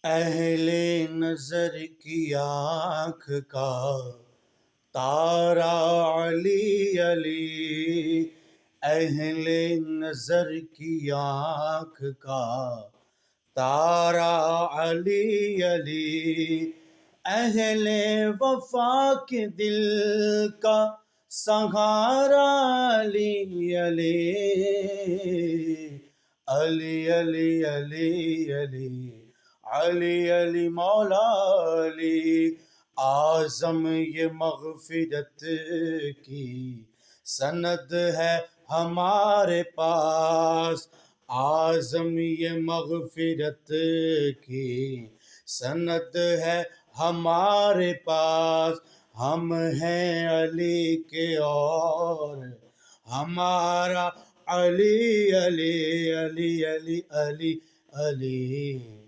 اہل نظر کی آنکھ کا تارا علی علی، اہل نظر کی آنکھ کا تارا علی علی، اہل وفا کے دل کا سہارا علی علی، علی علی علی علی علی علی مولا علی۔ اعظم یہ مغفرت کی سند ہے ہمارے پاس، اعظم یہ مغفرت کی سند ہے ہمارے پاس، ہم ہیں علی کے اور ہمارا علی علی علی علی علی علی۔